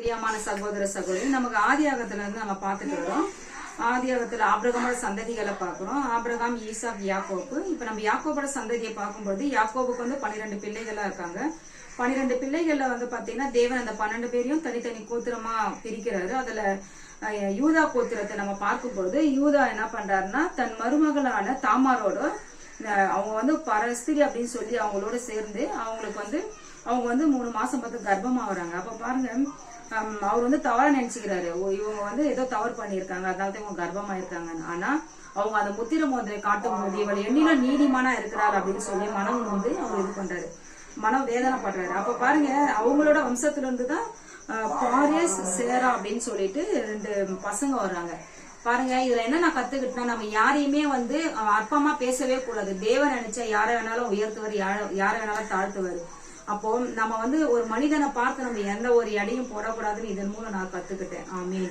பிரியமான சகோதர சகோதரி, நமக்கு ஆதியாகத்துல இருந்து நம்ம பார்த்துட்டு வரோம். ஆதியாகத்துல ஆபிரகாமோட சந்ததிகளை பார்க்கிறோம். ஆபிரகாம், ஈசாக், யாக்கோபு. இப்ப நம்ம யாக்கோபோட சந்ததியை பார்க்கும்போது யாக்கோபுக்கு 12 பிள்ளைகளா இருக்காங்க. 12 பிள்ளைகள்ல பாத்தீங்கன்னா தேவன் அந்த 12 பேரையும் தனித்தனி கோத்திரமா பிரிக்கிறாரு. அதுல யூதா கோத்திரத்தை நம்ம பார்க்கும்போது யூதா என்ன பண்றாருன்னா தன் மருமகளான தாமாரோட அவங்க பரஸ்திரி அப்படின்னு சொல்லி அவங்களோட சேர்ந்து அவங்க 3 மாசம் பார்த்து கர்ப்பமா வராங்க. அப்ப பாருங்க, அவர் தவறா நினைச்சுக்கிறாரு, இவங்க ஏதோ தவறு பண்ணிருக்காங்க, அதனால இவங்க கர்ப்பமா இருக்காங்கன்னு. ஆனா அவங்க அந்த முத்திர மோதிரை காட்டும் போது இவள் எண்ணில நீதிமானா இருக்கிறாள் அப்படின்னு சொல்லி மனம் அவர் இது பண்றாரு, மனம் வேதனைப்படுறாரு. அப்ப பாருங்க, அவங்களோட வம்சத்துல இருந்துதான் பாரேஸ், சேரா அப்படின்னு சொல்லிட்டு 2 பசங்க வர்றாங்க. பாருங்க, இதுல என்ன நான் கத்துக்கிட்டேன்னா, நம்ம யாரையுமே அற்பமா பேசவே கூடாது. தேவன் நினைச்சா யாரை வேணாலும் உயர்த்துவார், யாரை வேணாலும் தாழ்த்துவாரு. அப்போ நம்ம ஒரு மனிதனை பார்த்து நம்ம எந்த ஒரு எடையும் போடக்கூடாதுன்னு இதன் மூலம் நான் கத்துக்கிட்டேன். ஆமீன்.